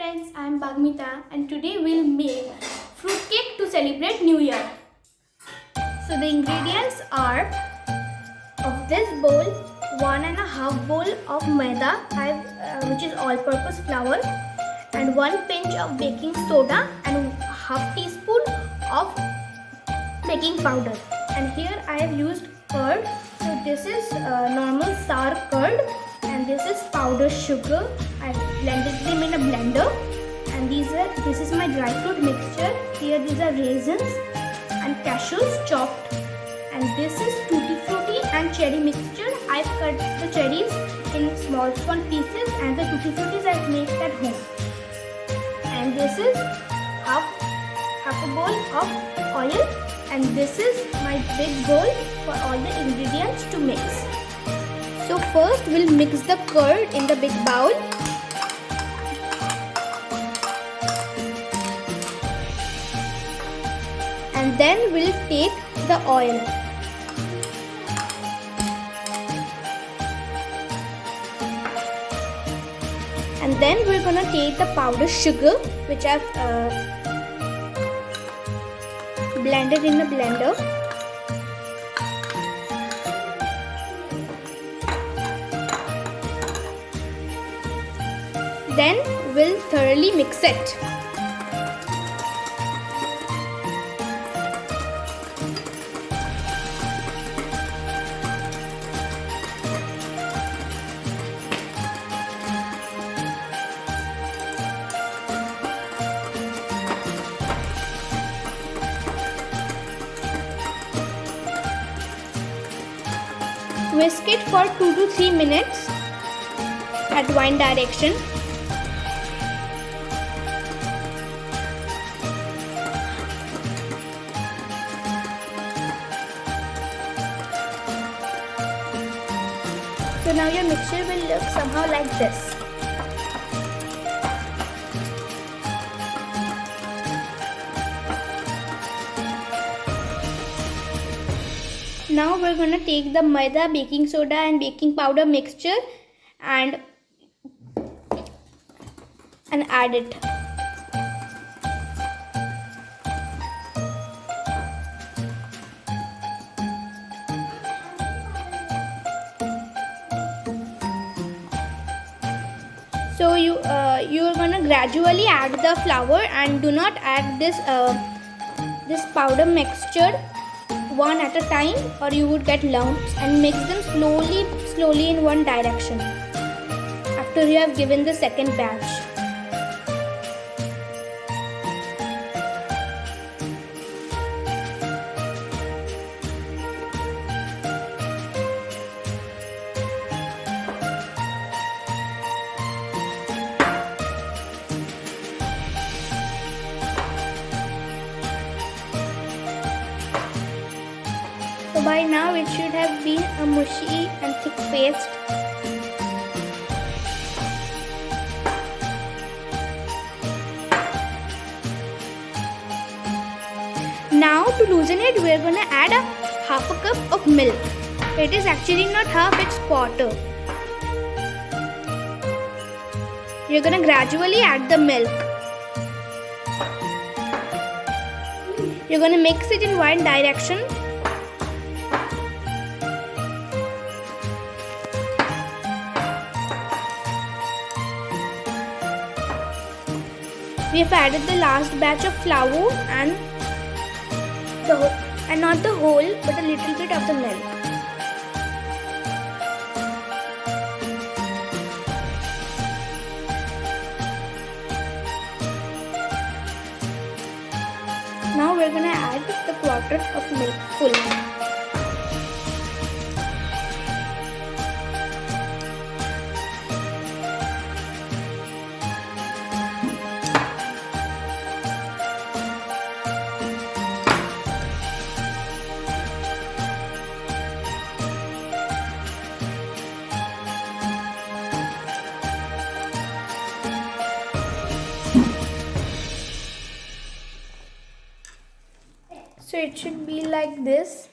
friends, I am Bagmita and today we'll make fruit cake to celebrate New Year. So the ingredients are of this bowl, 1.5 bowl of maida which is all-purpose flour, and 1 pinch of baking soda and half teaspoon of baking powder. And here I have used curd. So this is normal sour curd and this is powdered sugar. I blended them in a blender, and this is my dry fruit mixture. Here these are raisins and cashews chopped, and this is tutti frutti and cherry mixture. I've cut the cherries in small pieces and the tutti fruttis I've made at home. And this is half a bowl of oil, and this is my big bowl for all the ingredients to mix. So first we'll mix the curd in the big bowl. And then we'll take the oil. And then we're gonna take the powdered sugar which I've blended in a blender. Then we'll thoroughly mix it. Whisk it for 2 to 3 minutes at one direction. So now your mixture will look somehow like this. Now we're going to take the maida, baking soda and baking powder mixture and add it. So you're going to gradually add the flour, and do not add this powder mixture one at a time or you would get lumps, and mix them slowly in one direction after you have given the second batch. So by now it should have been a mushy and thick paste. Now to loosen it, we are going to add a half a cup of milk. It is actually not half, it's quarter. You're going to gradually add the milk. You're going to mix it in one direction. We have added the last batch of flour and not the whole but a little bit of the milk. Now we're going to add the quarter of milk full. So it should be like this,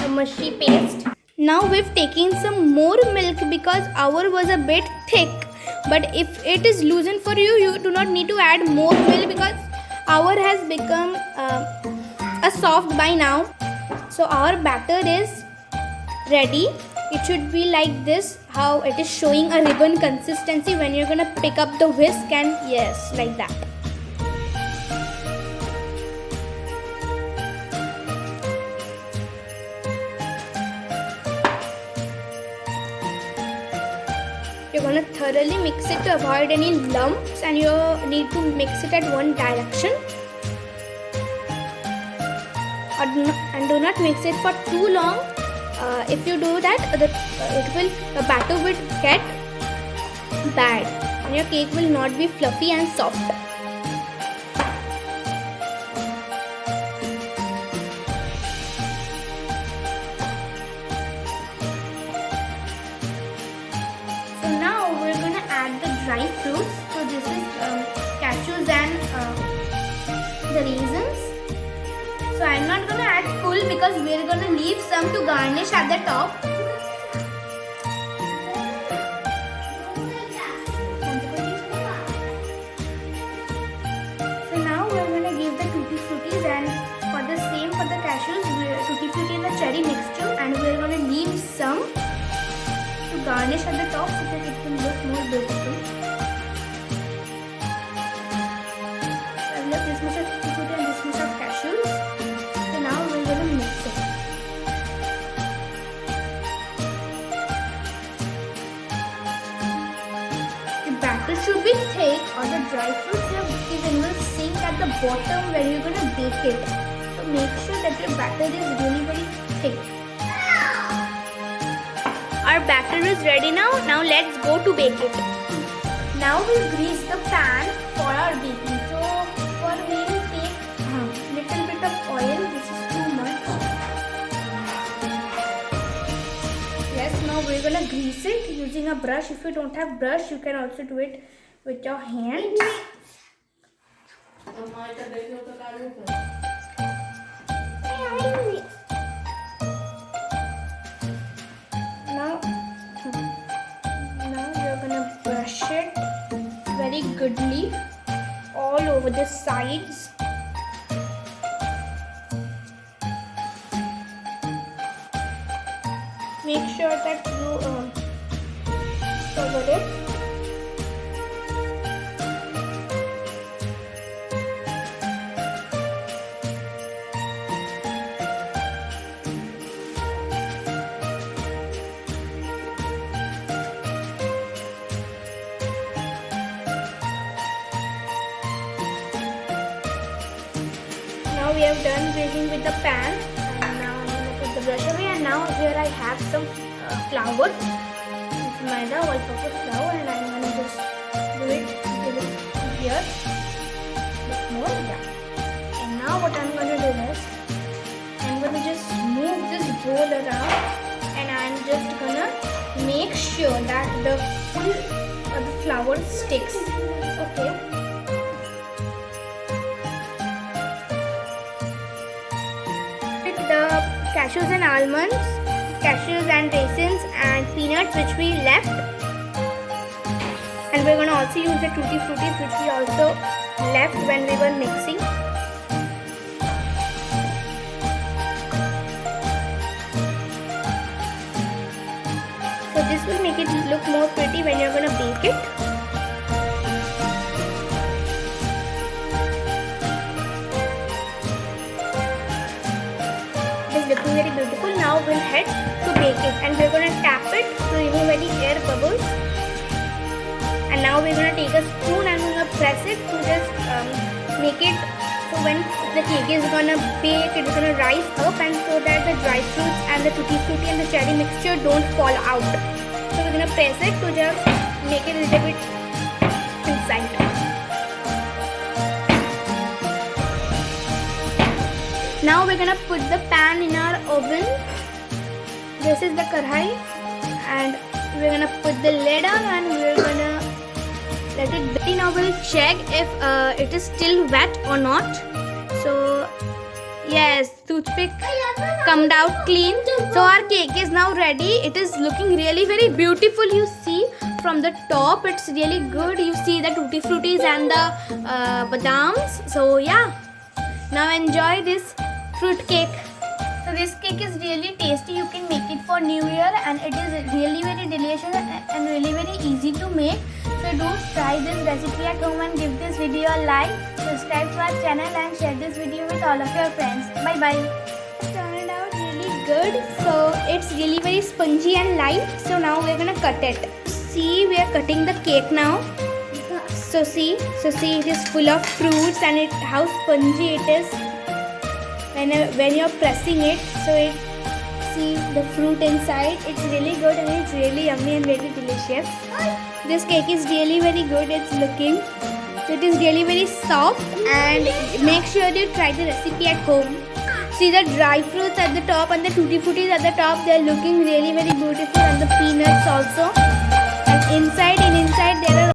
a mushy paste. Now we've taken some more milk because ours was a bit thick. But if it is loosened for you, you do not need to add more milk because our has become a soft by now. So our batter is ready. It should be like this, how it is showing a ribbon consistency when you're gonna pick up the whisk, and yes, like that. You're gonna thoroughly mix it to avoid any lumps, and you need to mix it at one direction. And do not mix it for too long. If you do that, the batter will get bad, and your cake will not be fluffy and soft. So now we're gonna add the dry fruits. So this is cashews and the raisins. So I'm not gonna add full because we're gonna leave some to garnish at the top. So now we're gonna give the tutti fruttis, and for the same for the cashews, tutti frutti and the cherry mixture, and we're gonna leave some to garnish at the top so that it will look more beautiful. I love this much of tutti frutti and this much of cashews. Now we're going to mix it. The batter should be thick, or the dry fruits you have given will sink at the bottom when you're going to bake it. So make sure that your batter is really very thick. Our batter is ready now. Now let's go to bake it. Now we'll grease the pan for our baking. So for we will take little bit of oil. This is too much. Yes, now we're gonna grease it using a brush. If you don't have brush, you can also do it with your hands. Now you're gonna brush it very goodly all over the sides. Make sure that you cover it. Now we have done greasing with the pan, and now I'm going to put the brush away, and now here I have some flour. It's maida all-purpose flour, and I'm going to just do it here. Bit more, yeah. And now what I'm going to do is, I'm going to just move this bowl around, and I'm just going to make sure that the full the flour sticks. Okay. The cashews and almonds, cashews and raisins and peanuts which we left, and we're going to also use the tutti fruttis which we also left when we were mixing. So this will make it look more pretty when you're going to bake it. Looking very beautiful. Now we'll head to bake it, and we're going to tap it to remove any air bubbles. And now we're going to take a spoon and we're going to press it to just make it so when the cake is going to bake, it's going to rise up, and so that the dry fruits and the tutti frutti and the cherry mixture don't fall out. So we're going to press it to just make it a little bit inside. Now we're gonna put the pan in our oven. This is the kadhai, and we're gonna put the lid on, and we're gonna let it bake. Now we'll check if it is still wet or not. So yes, toothpick come out clean. So our cake is now ready. It is looking really very beautiful. You see, from the top. It's really good. You see the tutti fruities and the badams. So yeah, now enjoy this fruit cake. So this cake is really tasty. You can make it for New Year, and it is really very delicious and really very easy to make. So do try this recipe at home and give this video a like. Subscribe to our channel and share this video with all of your friends. Bye bye. It's turned out really good. So it's really very spongy and light. So now we're gonna cut it. See, we are cutting the cake now. So see it is full of fruits, and how spongy it is when you're pressing it. So see the fruit inside. It's really good and it's really yummy and very delicious. This cake is really very good. It's looking. So it is really very soft, and make sure you try the recipe at home. See the dry fruits at the top and the tutti fruities at the top. They're looking really very beautiful, and the peanuts also. And inside there are